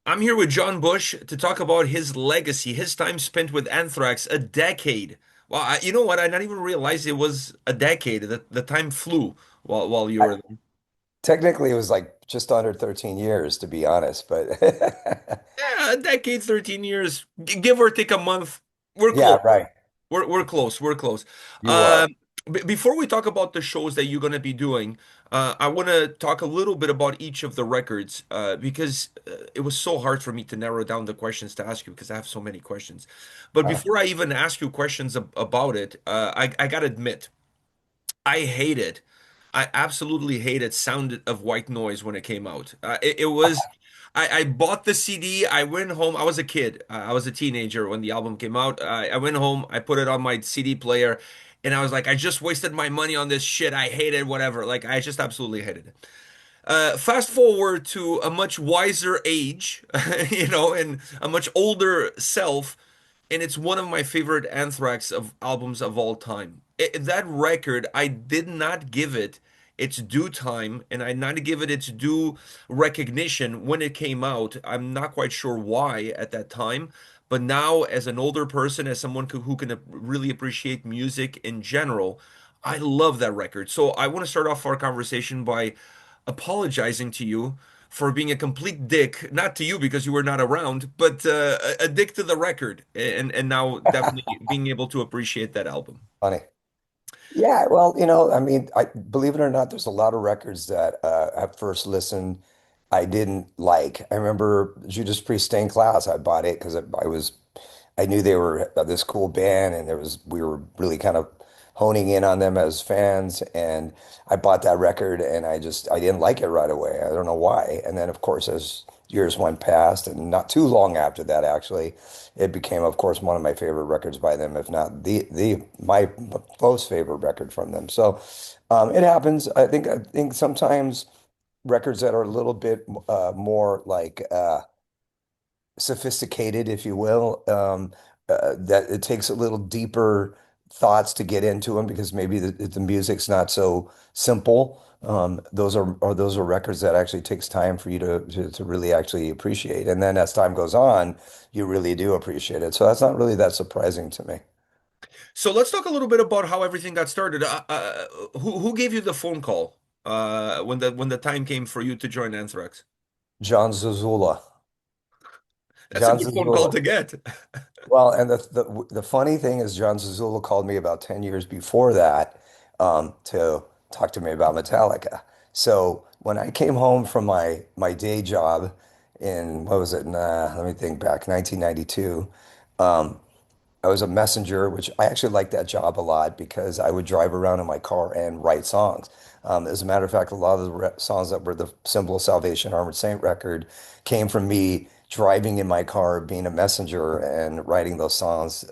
I'm here with John Bush to talk about his legacy, his time spent with Anthrax, a decade. Well, you know what? I not even realized it was a decade. The time flew while you I, were there. technically, it was like just under 13 years, to be honest. But Yeah, a decade, 13 years, give or take a month. We're close. yeah, right. We're close. We're close. You are. Um, Before we talk about the shows that you're going to be doing, I want to talk a little bit about each of the records because it was so hard for me to narrow down the questions to ask you because I have so many questions. But Uh, before I even ask you questions about it, I got to admit, I hate it. I absolutely hated Sound of White Noise when it came out. It was, I bought the CD. I went home. I was a kid. I was a teenager when the album came out. I went home. I put it on my CD player, and I was like, I just wasted my money on this shit. I hate it. Whatever. Like, I just absolutely hated it. Fast forward to a much wiser age, and a much older self, and it's one of my favorite Anthrax of albums of all time. That record, I did not give it its due time, and I did not give it its due recognition when it came out. I'm not quite sure why at that time, but now, as an older person, as someone who can really appreciate music in general, I love that record. So I want to start off our conversation by apologizing to you for being a complete dick, not to you because you were not around, but a dick to the record, and now definitely being able to appreciate that album. Funny. Yeah, well, I mean, I believe it or not, there's a lot of records that at first listen I didn't like. I remember Judas Priest Stained Class. I bought it because I knew they were this cool band, and we were really kind of honing in on them as fans. And I bought that record, and I didn't like it right away. I don't know why. And then, of course, as years went past, and not too long after that, actually, it became, of course, one of my favorite records by them, if not the my most favorite record from them. So it happens. I think sometimes records that are a little bit more like sophisticated, if you will, that it takes a little deeper thoughts to get into them because maybe the music's not so simple. Those are records that actually takes time for you to really actually appreciate. And then as time goes on, you really do appreciate it. So that's not really that surprising to me. So let's talk a little bit about how everything got started. Who gave you the phone call when the time came for you to join Anthrax? John Zazula. That's a John good phone call Zazula. to get. Well, and the funny thing is, John Zazula called me about 10 years before that to talk to me about Metallica. So when I came home from my day job in, what was it? Let me think back, 1992. Um, I was a messenger, which I actually liked that job a lot because I would drive around in my car and write songs. As a matter of fact, a lot of the songs that were the Symbol of Salvation Armored Saint record came from me driving in my car, being a messenger and writing those songs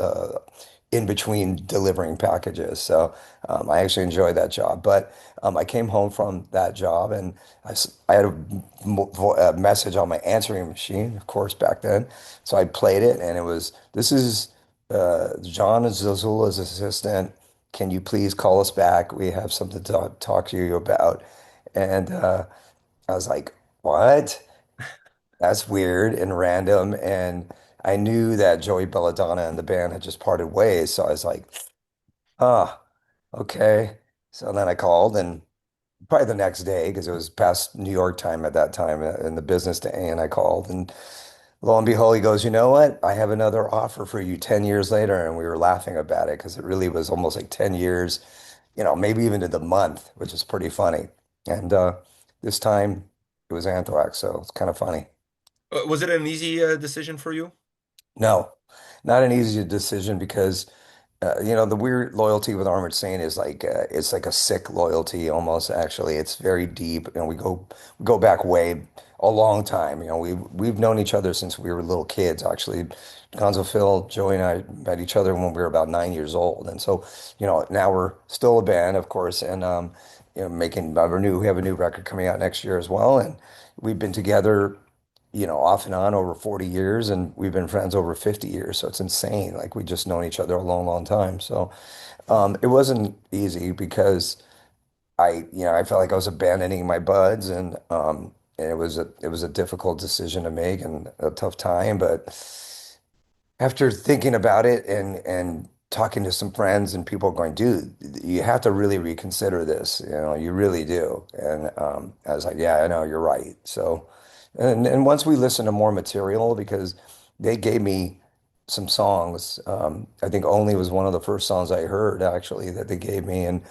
in between delivering packages. So I actually enjoyed that job. But I came home from that job and I had a message on my answering machine, of course, back then. So I played it and this is John is Zazula's assistant. Can you please call us back? We have something to talk to you about. And I was like, what? That's weird and random. And I knew that Joey Belladonna and the band had just parted ways. So I was like, ah, okay. So then I called and probably the next day, because it was past New York time at that time in the business day, and I called and lo and behold, he goes, you know what? I have another offer for you 10 years later. And we were laughing about it because it really was almost like 10 years, maybe even to the month, which is pretty funny. And this time it was Anthrax, so it's kind of funny. Was it an easy decision for you? No, not an easy decision because the weird loyalty with Armored Saint is like it's like a sick loyalty almost. Actually, it's very deep, and we go back way a long time. We've known each other since we were little kids. Actually, Gonzo Phil, Joey, and I met each other when we were about 9 years old, and so now we're still a band, of course, and making we have a new record coming out next year as well, and we've been together off and on over 40 years, and we've been friends over 50 years. So it's insane. Like we just known each other a long, long time. So it wasn't easy because I felt like I was abandoning my buds, and and it was a difficult decision to make and a tough time, but after thinking about it and talking to some friends and people going, dude, you have to really reconsider this. You really do. And I was like, yeah, I know, you're right. So, and once we listened to more material, because they gave me some songs. I think Only was one of the first songs I heard actually that they gave me, and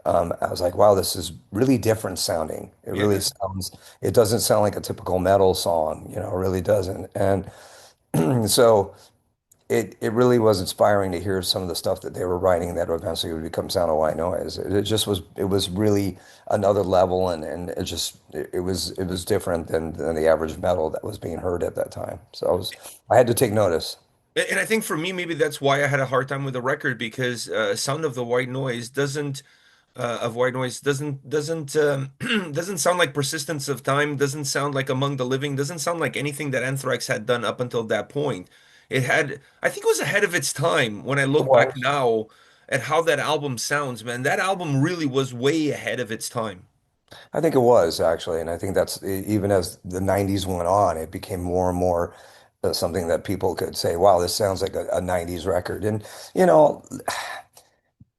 I was like, wow, this is really different sounding. It really Yeah. sounds. It doesn't sound like a typical metal song. It really doesn't. And so it really was inspiring to hear some of the stuff that they were writing that eventually would become Sound of White Noise. It just was really another level, and it was different than the average metal that was being heard at that time. So I had to take notice. And I think for me, maybe that's why I had a hard time with the record because Sound of the White Noise doesn't of White Noise doesn't doesn't sound like Persistence of Time, doesn't sound like Among the Living, doesn't sound like anything that Anthrax had done up until that point. I think it was ahead of its time when I It look back was. now at how that album sounds, man. That album really was way ahead of its time. I think it was actually, and I think that's even as the 90s went on, it became more and more something that people could say, wow, this sounds like a 90s record. And you know,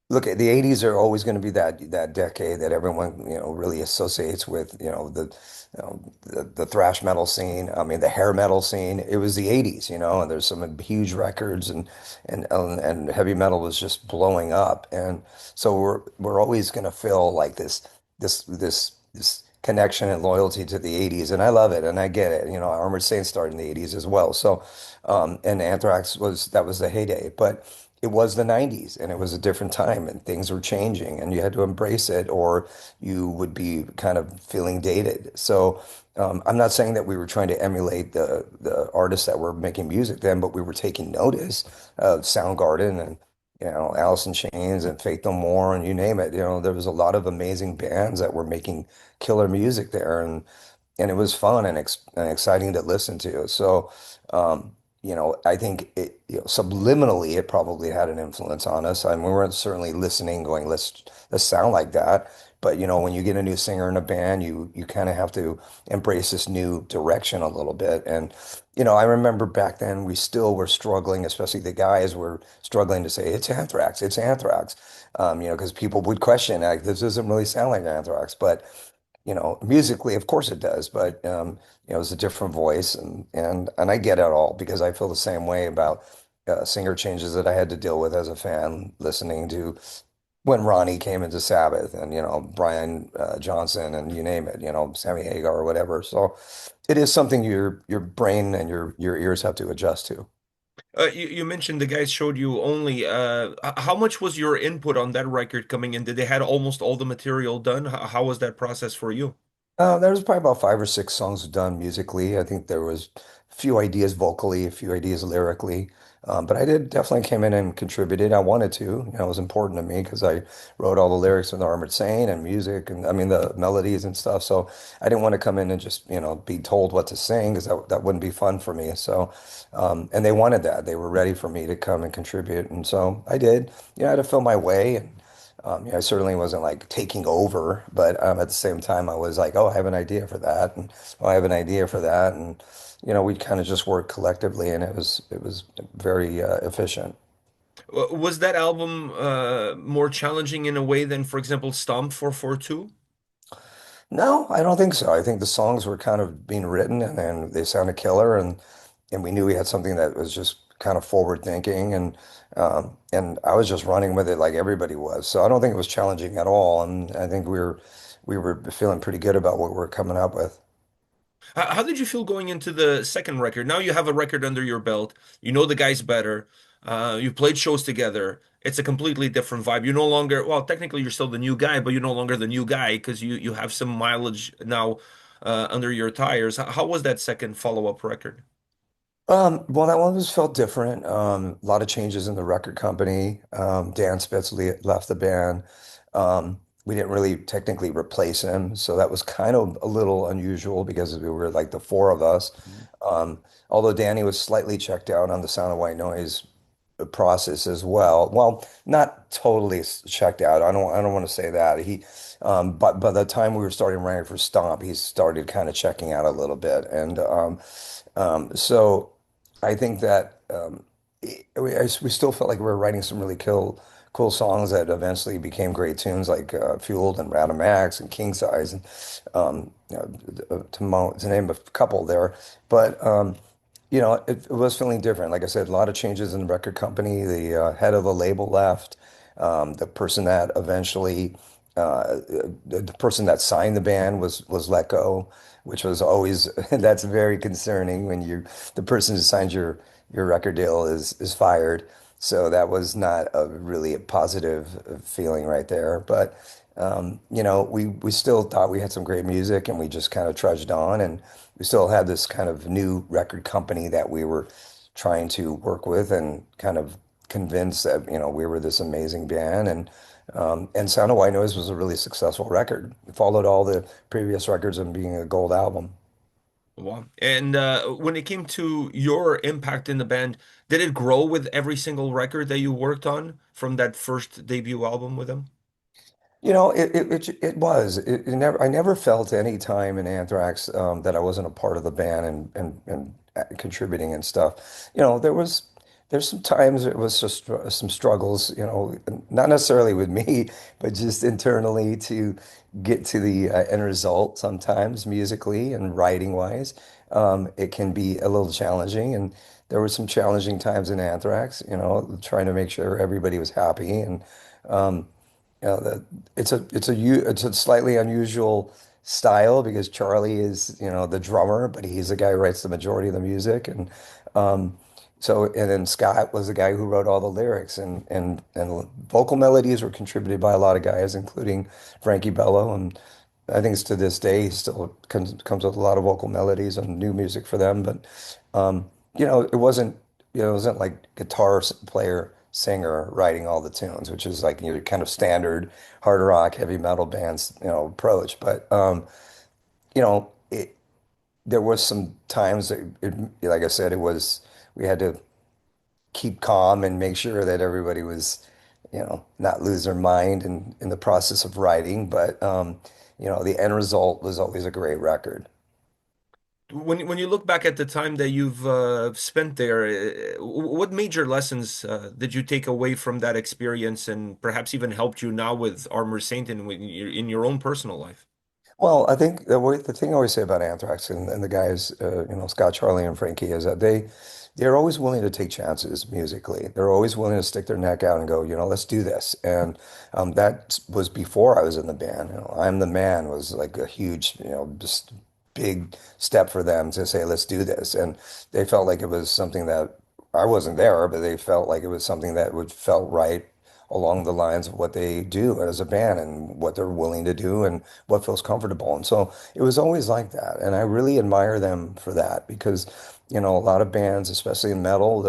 look, the 80s are always going to be that decade that everyone, really associates with, the thrash metal scene. I mean, the hair metal scene. It was the 80s, and there's some huge records and heavy metal was just blowing up. And so we're always going to feel like this connection and loyalty to the 80s, and I love it and I get it. Armored Saint started in the 80s as well. So and Anthrax was the heyday, but it was the 90s and it was a different time and things were changing and you had to embrace it or you would be kind of feeling dated. So I'm not saying that we were trying to emulate the artists that were making music then, but we were taking notice of Soundgarden and Alice in Chains and Faith No More and you name it. There was a lot of amazing bands that were making killer music there, and it was fun and exciting to listen to. So, I think subliminally it probably had an influence on us. I mean, we weren't certainly listening, going, let's sound like that. But when you get a new singer in a band, you kind of have to embrace this new direction a little bit. And I remember back then we still were struggling, especially the guys were struggling to say it's Anthrax, it's Anthrax, because people would question like this doesn't really sound like Anthrax, but musically, of course it does, but it's a different voice, and I get it all because I feel the same way about singer changes that I had to deal with as a fan, listening to when Ronnie came into Sabbath, and Brian Johnson, and you name it, Sammy Hagar or whatever. So it is something your brain and your ears have to adjust to. You mentioned the guys showed you only. How much was your input on that record coming in? Did they had almost all the material done? How was that process for you? There was probably about 5 or 6 songs done musically. I think there was a few ideas vocally, a few ideas lyrically. But I did definitely came in and contributed. I wanted to. It was important to me because I wrote all the lyrics in the Armored Saint and music and I mean the melodies and stuff. So I didn't want to come in and just, be told what to sing because that wouldn't be fun for me. So and they wanted that. They were ready for me to come and contribute. And so I did. I had to fill my way and I certainly wasn't like taking over, but at the same time, I was like, oh, I have an idea for that, and oh, I have an idea for that, and we kind of just worked collectively, and it was very efficient. Was that album more challenging in a way than, for example, Stomp 442? No, I don't think so. I think the songs were kind of being written, and then they sounded killer, and we knew we had something that was just kind of forward thinking, and I was just running with it like everybody was. So I don't think it was challenging at all, and I think we were feeling pretty good about what we're coming up with. How did you feel going into the second record? Now you have a record under your belt. You know the guys better. You played shows together. It's a completely different vibe. You no longer, well, technically you're still the new guy, but you're no longer the new guy because you have some mileage now under your tires. How was that second follow-up record? Well, that one was felt different. A lot of changes in the record company. Dan Spitz left the band. We didn't really technically replace him, so that was kind of a little unusual because we were like the four of us. Although Danny was slightly checked out on the Sound of White Noise process as well. Well, not totally checked out. I don't want to say that. But by the time we were starting writing for Stomp, he started kind of checking out a little bit. So I think that we still felt like we were writing some really cool songs that eventually became great tunes like Fueled and Random Acts and King Size and to name a couple there. But it was feeling different. Like I said, a lot of changes in the record company. The head of the label left. The person that eventually, the person that signed the band was let go, which was always that's very concerning when the person who signed your record deal is fired. So that was not a really a positive feeling right there. But we still thought we had some great music, and we just kind of trudged on, and we still had this kind of new record company that we were trying to work with and kind of convince that, we were this amazing band. And Sound of White Noise was a really successful record. It followed all the previous records and being a gold album. Wow. And when it came to your impact in the band, did it grow with every single record that you worked on from that first debut album with them? It was. I never felt any time in Anthrax that I wasn't a part of the band and contributing and stuff. There's some times it was just some struggles, not necessarily with me, but just internally to get to the end result sometimes musically and writing wise. It can be a little challenging, and there were some challenging times in Anthrax, trying to make sure everybody was happy and. Um, that it's a slightly unusual style because Charlie is, the drummer, but he's the guy who writes the majority of the music. Um, and then Scott was the guy who wrote all the lyrics and vocal melodies were contributed by a lot of guys, including Frankie Bello. And I think it's to this day, he still comes with a lot of vocal melodies and new music for them. But, it wasn't like player singer writing all the tunes, which is like your kind of standard hard rock, heavy metal bands, approach. But you know, it there was some times that like I said, we had to keep calm and make sure that everybody was, not lose their mind in the process of writing. But the end result was always a great record. When you look back at the time that you've spent there, what major lessons did you take away from that experience and perhaps even helped you now with Armor Saint and in your own personal life? Well, I think the thing I always say about Anthrax and the guys, Scott, Charlie, and Frankie, is that they're always willing to take chances musically. They're always willing to stick their neck out and go, let's do this. And that was before I was in the band. I'm the Man was like a huge, just big step for them to say, let's do this. And they felt like it was something that I wasn't there, but they felt like it was something that would felt right along the lines of what they do as a band and what they're willing to do and what feels comfortable. And so it was always like that. And I really admire them for that because, a lot of bands, especially in metal,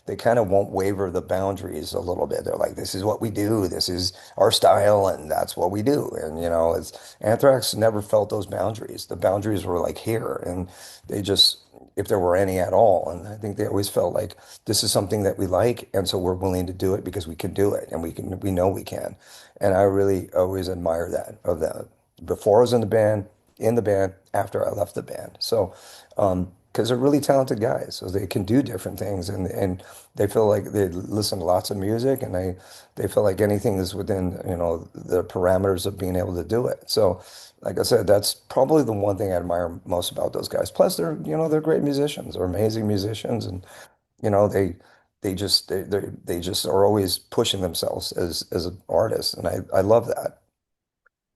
they kind of won't waver the boundaries a little bit. They're like, this is what we do, this is our style, and that's what we do. And it's Anthrax never felt those boundaries. The boundaries were like here, and they just if there were any at all. And I think they always felt like this is something that we like, and so we're willing to do it because we can do it and we know we can. And I really always admire that of that before I was in the band, after I left the band. So, because they're really talented guys, so they can do different things, and they feel like they listen to lots of music, and they feel like anything is within, the parameters of being able to do it. So, like I said, that's probably the one thing I admire most about those guys. Plus, they're great musicians, they're amazing musicians, and you know, they just are always pushing themselves as an artist, and I love that.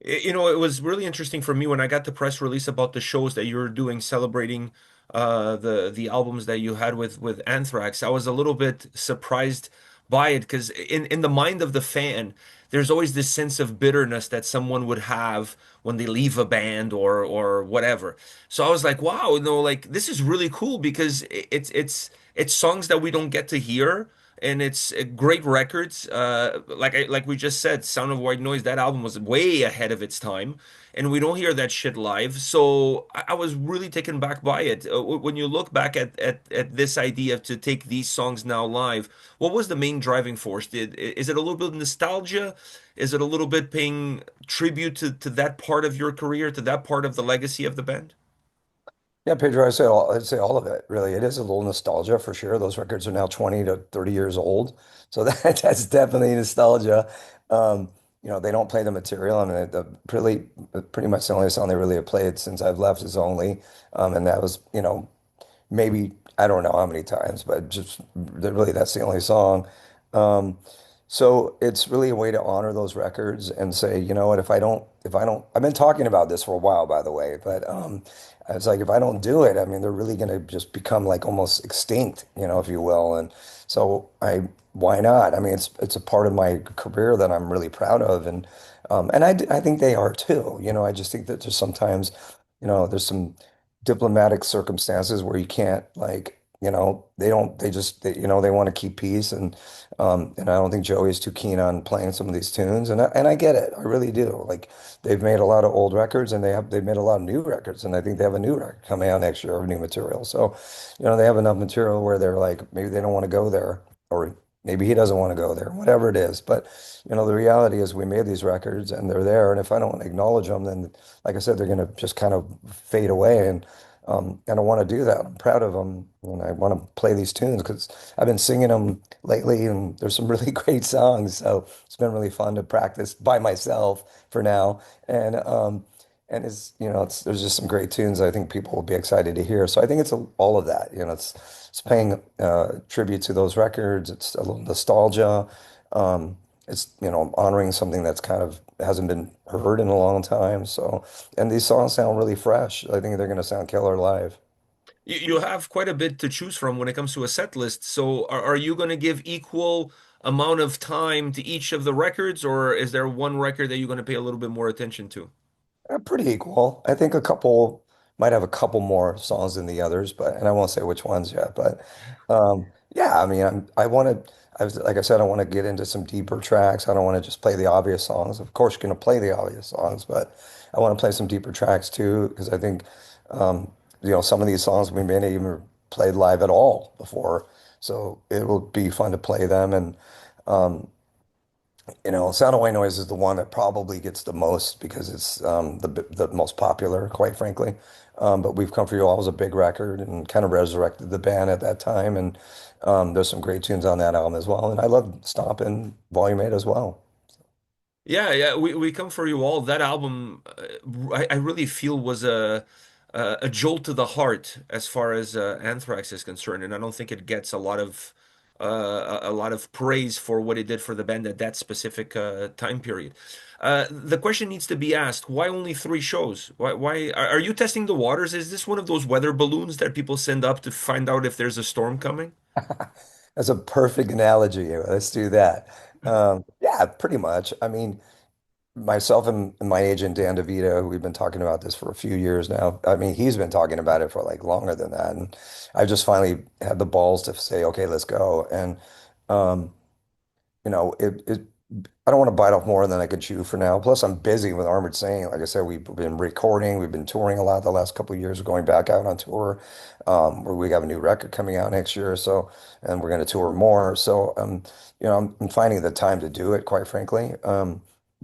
It was really interesting for me when I got the press release about the shows that you were doing celebrating the albums that you had with Anthrax. I was a little bit surprised by it because in the mind of the fan, there's always this sense of bitterness that someone would have when they leave a band or whatever. So I was like, wow, like this is really cool because it's songs that we don't get to hear and it's great records. Like we just said, Sound of White Noise, that album was way ahead of its time, and we don't hear that shit live. So I was really taken back by it. When you look back at this idea to take these songs now live, what was the main driving force? Is it a little bit nostalgia? Is it a little bit paying tribute to that part of your career, to that part of the legacy of the band? Yeah, Pedro, I'd say all of it, really. It is a little nostalgia for sure. Those records are now 20 to 30 years old. So that's definitely nostalgia. Um, they don't play the material. I mean, pretty much the only song they really have played since I've left is Only. And that was, maybe I don't know how many times, but just really that's the only song. Um, so it's really a way to honor those records and say, you know what, if I don't, I've been talking about this for a while, by the way, but it's like if I don't do it, I mean, they're really going to just become like almost extinct, if you will. And so why not? I mean, it's a part of my career that I'm really proud of, and I think they are too. I just think that there's sometimes, there's some diplomatic circumstances where you can't like, they don't, they just, they want to keep peace and I don't think Joey's too keen on playing some of these tunes and I get it. I really do. Like they've made a lot of old records and they've made a lot of new records and I think they have a new record coming out next year of new material. So, they have enough material where they're like maybe they don't want to go there or maybe he doesn't want to go there, whatever it is. But, the reality is we made these records and they're there and if I don't acknowledge them then like I said, they're going to just kind of fade away. And I want to do that. I'm proud of them, and I want to play these tunes because I've been singing them lately, and there's some really great songs. So it's been really fun to practice by myself for now, and there's just some great tunes I think people will be excited to hear. So I think it's all of that. It's paying tribute to those records. It's a little nostalgia. It's honoring something that's kind of hasn't been heard in a long time. So, and these songs sound really fresh. I think they're going to sound killer live. You have quite a bit to choose from when it comes to a set list. So are you going to give equal amount of time to each of the records, or is there one record that you're going to pay a little bit more attention to? Pretty equal. I think a couple might have a couple more songs than the others, and I won't say which ones yet. But yeah, I mean, like I said, I want to get into some deeper tracks. I don't want to just play the obvious songs. Of course, you're going to play the obvious songs, but I want to play some deeper tracks too, because I think um, some of these songs we may not even played live at all before, so it will be fun to play them and. Um, Sound of White Noise is the one that probably gets the most because it's the most popular, quite frankly. But We've Come For You All was a big record and kind of resurrected the band at that time. And there's some great tunes on that album as well. And I love Stompin' Volume 8 as well. Yeah, yeah, we come for you all. That album, I really feel was a jolt to the heart as far as Anthrax is concerned, and I don't think it gets a lot of praise for what it did for the band at that specific time period. The question needs to be asked: why only three shows? Why are you testing the waters? Is this one of those weather balloons that people send up to find out if there's a storm coming? That's a perfect analogy. Let's do that. Yeah, pretty much. I mean, myself and my agent Dan DeVito, we've been talking about this for a few years now. I mean, he's been talking about it for like longer than that, and I just finally had the balls to say, okay, let's go. And um, it I don't want to bite off more than I can chew for now. Plus, I'm busy with Armored Saint. Like I said, we've been recording, we've been touring a lot the last couple of years. We're going back out on tour. Where we have a new record coming out next year or so, and we're going to tour more. So, I'm finding the time to do it, quite frankly.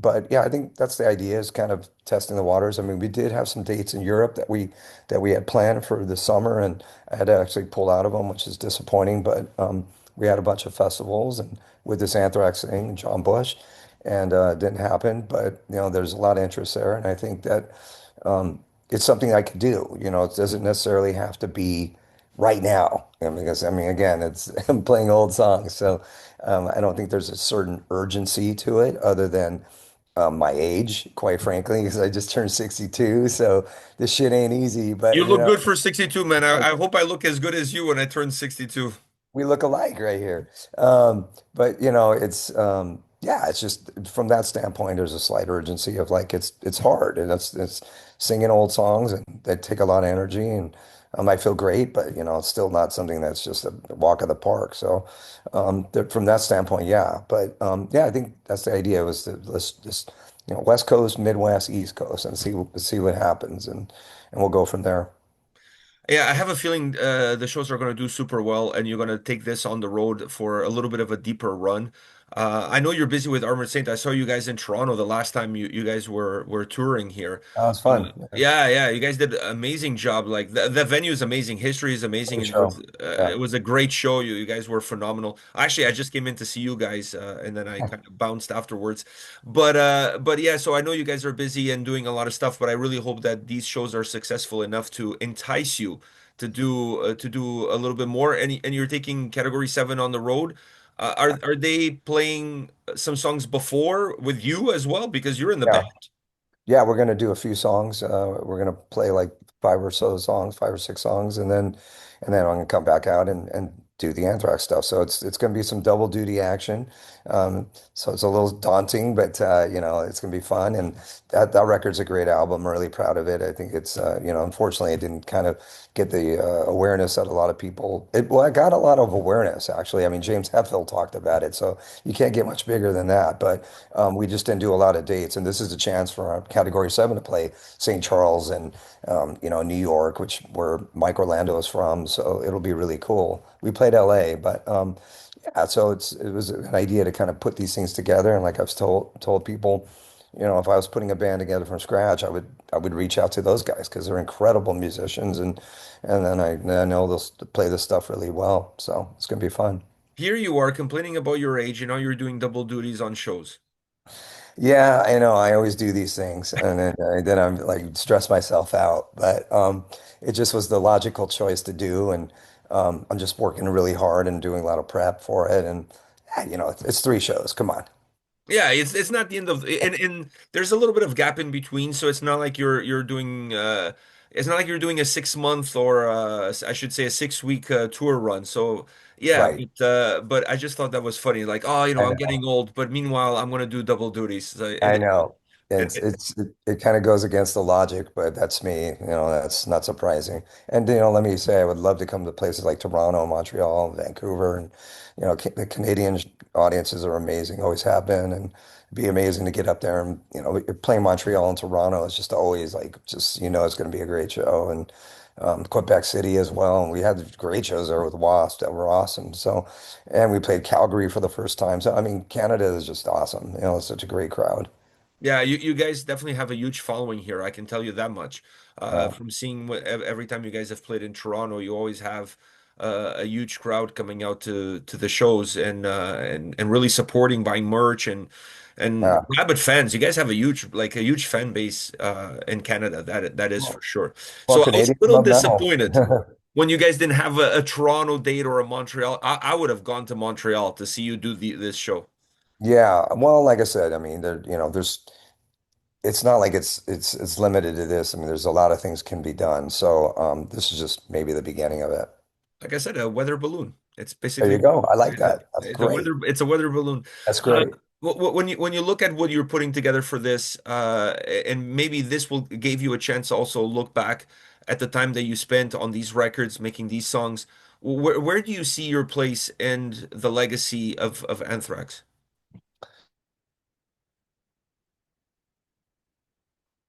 But yeah, I think that's the idea is kind of testing the waters. I mean, we did have some dates in Europe that we had planned for the summer, and I had to actually pull out of them, which is disappointing. But we had a bunch of festivals and with this Anthrax thing, John Bush, and it didn't happen. But there's a lot of interest there, and I think that it's something I could do. It doesn't necessarily have to be right now. Because I mean, again, it's I'm playing old songs, so I don't think there's a certain urgency to it, other than my age, quite frankly, because I just turned 62, so this shit ain't easy. You But look good for 62, man. like I hope I look as good as you when I turn 62. we look alike right here. But it's yeah, it's just from that standpoint, there's a slight urgency of like it's hard and it's singing old songs and they take a lot of energy I feel great, but it's still not something that's just a walk of the park. So from that standpoint, yeah. But yeah, I think that's the idea was to let's just West Coast, Midwest, East Coast, and see what happens, and we'll go from there. Yeah, I have a feeling the shows are going to do super well, and you're going to take this on the road for a little bit of a deeper run. I know you're busy with Armored Saint. I saw you guys in Toronto the last time you guys were touring here. That was fun. Yeah, Yeah, you guys did an amazing job. Like the venue is amazing, history is amazing, great and show. Yeah. it was a great show. You guys were phenomenal. Actually, I just came in to see you guys, and then I kind of bounced afterwards. But yeah, so I know you guys are busy and doing a lot of stuff, but I really hope that these shows are successful enough to entice you to do a little bit more. And you're taking Category 7 on the road. Are they playing some songs before with you as well? Because you're in the band. Yeah. Yeah, we're gonna do a few songs. We're gonna play like five or so songs, 5 or 6 songs, and then I'm gonna come back out and do the Anthrax stuff. So it's gonna be some double duty action. So it's a little daunting, but it's gonna be fun. And that record's a great album. I'm really proud of it. I think it's unfortunately it didn't kind of get the awareness that a lot of people. Well, I got a lot of awareness actually. I mean, James Hetfield talked about it, so you can't get much bigger than that. But we just didn't do a lot of dates, and this is a chance for our Category 7 to play St. Charles and New York, which where Mike Orlando is from. So it'll be really cool. We played LA, but yeah, so it was an idea to kind of put these things together. And like I've told people, if I was putting a band together from scratch, I would reach out to those guys because they're incredible musicians, and then I know they'll play this stuff really well. So it's gonna be fun. Here you are complaining about your age, and now you're doing double duties on shows. Yeah, I know. I always do these things, and then I'm like stress myself out. But it just was the logical choice to do, and I'm just working really hard and doing a lot of prep for it. And it's 3 shows. Come on, Yeah, it's not the end of and there's a little bit of gap in between, so it's not like you're doing it's not like you're doing a 6 month or I should say a 6 week tour run. So yeah, right? but I just thought that was funny. Like, oh, I I'm know. getting old, but meanwhile I'm gonna do double duties. So, I know. and It kind of goes against the logic, but that's me. That's not surprising. And let me say, I would love to come to places like Toronto, Montreal, Vancouver, and the Canadian audiences are amazing, always have been, and it'd be amazing to get up there and playing Montreal and Toronto is just always like just it's going to be a great show, and Quebec City as well. And we had great shows there with Wasp that were awesome. So, and we played Calgary for the first time. So I mean, Canada is just awesome. It's such a great crowd. yeah, you guys definitely have a huge following here. I can tell you that much. Uh, From seeing every time you guys have played in Toronto, you always have a huge crowd coming out to the shows and really supporting, buying merch and uh, rabid fans. You guys have a huge fan base in Canada. That is for well, sure. well, So I was a Canadians little love metal. disappointed when you guys didn't have a Toronto date or a Montreal. I would have gone to Montreal to see you do this show. Yeah, well, like I said, I mean, it's not like it's limited to this. I mean, there's a lot of things can be done. So, this is just maybe the beginning of it. Like I said, a weather balloon. It's There basically you go. I like that. That's it's a great. weather it's a weather balloon. That's Uh, great. when you look at what you're putting together for this, and maybe this will gave you a chance to also look back at the time that you spent on these records, making these songs. Where do you see your place and the legacy of Anthrax?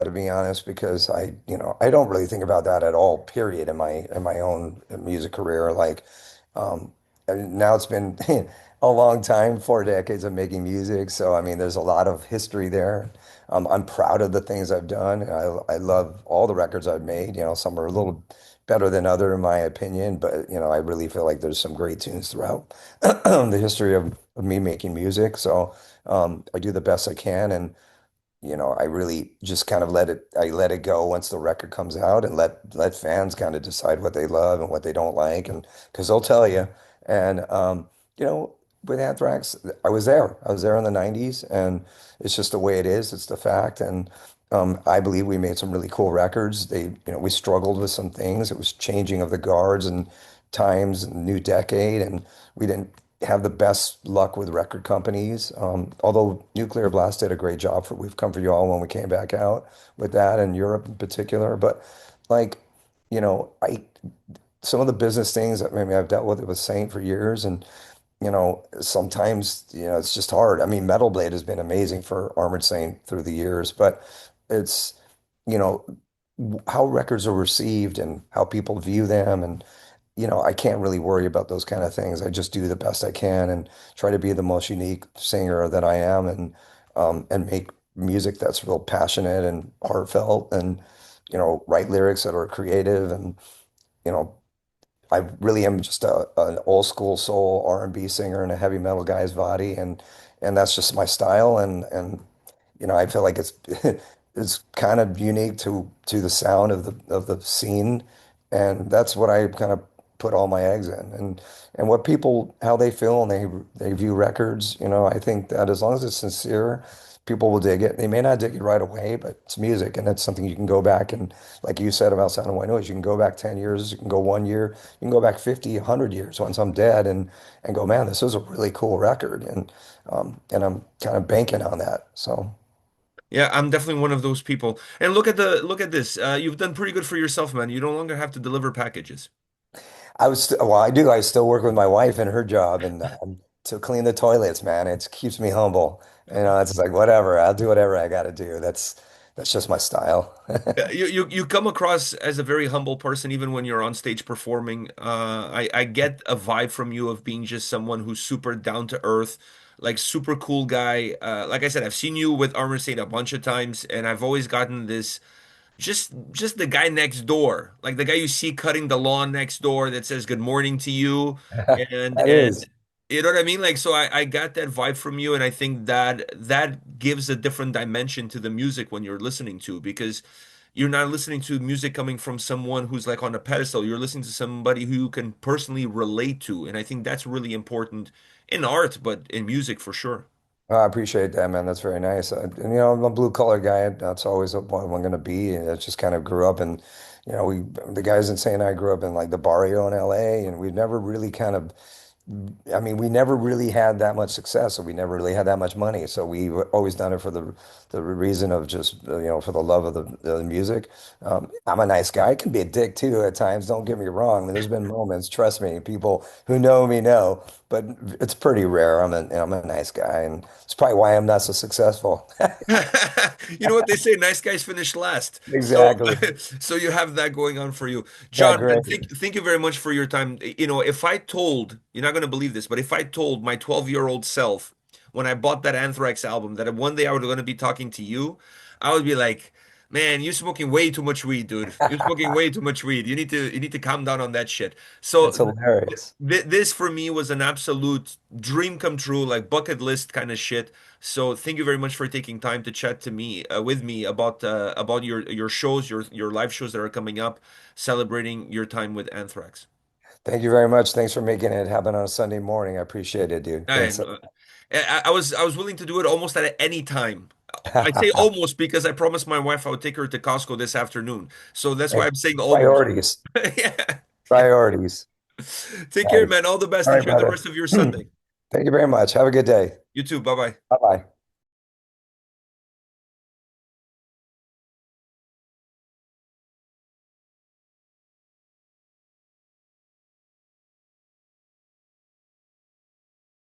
To be honest, because I don't really think about that at all, period, in my own music career. Like, and now it's been a long time, 4 decades of making music. So I mean, there's a lot of history there. I'm proud of the things I've done. And I love all the records I've made. Some are a little better than other, in my opinion, but I really feel like there's some great tunes throughout the history of me making music. So I do the best I can, and I really just kind of let it go once the record comes out and let fans kind of decide what they love and what they don't like, and because they'll tell you. And you know, with Anthrax, I was there. I was there in the 90s, and it's just the way it is. It's the fact. And I believe we made some really cool records. We struggled with some things. It was changing of the guards and times and new decade, and we didn't have the best luck with record companies. Although Nuclear Blast did a great job for We've Come For You All when we came back out with that in Europe in particular. But like I some of the business things that maybe I've dealt with Saint for years, and sometimes it's just hard. I mean, Metal Blade has been amazing for Armored Saint through the years, but it's you know how records are received and how people view them, and I can't really worry about those kind of things. I just do the best I can and try to be the most unique singer that I am, and make music that's real passionate and heartfelt, and write lyrics that are creative, and you know I really am just an old school soul R&B singer in a heavy metal guy's body, and that's just my style, and I feel like it's it's kind of unique to the sound of the scene, and that's what I kind of put all my eggs in, and what people how they feel and they view records, I think that as long as it's sincere, people will dig it. They may not dig it right away, but it's music, and it's something you can go back and, like you said about Sound of White Noise, you can go back 10 years, you can go 1 year, you can go back 50, 100 years once I'm dead, and go, man, this is a really cool record, and I'm kind of banking on that. So. Yeah, I'm definitely one of those people. And look at this. You've done pretty good for yourself, man. You no longer have to deliver packages. Well, I do. I still work with my wife in her job, and to clean the toilets, man. It keeps me humble. It's just like whatever. I'll do whatever I got to do. That's just my style. You come across as a very humble person even when you're on stage performing. I get a vibe from you of being just someone who's super down to earth, like super cool guy. Like I said, I've seen you with Armor Saint a bunch of times, and I've always gotten this just the guy next door, like the guy you see cutting the lawn next door that says good morning to you, That and is. you know what I mean? Like so I got that vibe from you, and I think that gives a different dimension to the music when you're listening to, because you're not listening to music coming from someone who's like on a pedestal. You're listening to somebody who you can personally relate to, and I think that's really important in art, but in music for sure. I appreciate that, man. That's very nice. And I'm a blue collar guy. That's always what I'm going to be. And I just kind of grew up, and the guys in St. I grew up in like the barrio in LA, and we've never really kind of I mean, we never really had that much success, so we never really had that much money. So we've always done it for the reason of just for the love of the music. I'm a nice guy. I can be a dick too at times. Don't get me wrong. I mean, there's been moments. Trust me, people who know me know, but it's pretty rare. I'm a nice guy, and it's probably why I'm not so successful. You know what they say, nice guys finish last. So Exactly. so you have that going on for you. Yeah, John, man, great. thank you very much for your time. If I told, you're not going to believe this, but if I told my 12-year-old self when I bought that Anthrax album that one day I was going to be talking to you, I would be like, "Man, you're smoking way too much weed, dude. You're smoking way too much weed. You need to calm down on that shit." So That's hilarious. this for me was an absolute dream come true, like bucket list kind of shit. So thank you very much for taking time to chat to me with me about your shows, your live shows that are coming up, celebrating your time with Anthrax. Thank you very much. Thanks for making it happen on a Sunday morning. I appreciate it, dude. Thanks. And I was willing to do it almost at any time. I say almost because I promised my wife I would take her to Costco this afternoon. So that's why Hey, I'm saying almost. priorities. Yeah. Yeah. Priorities. Take care, Nice. man. All the best. All right, Enjoy the brother. rest of your Thank Sunday. you very much. Have a good day. You too. Bye bye. Bye bye.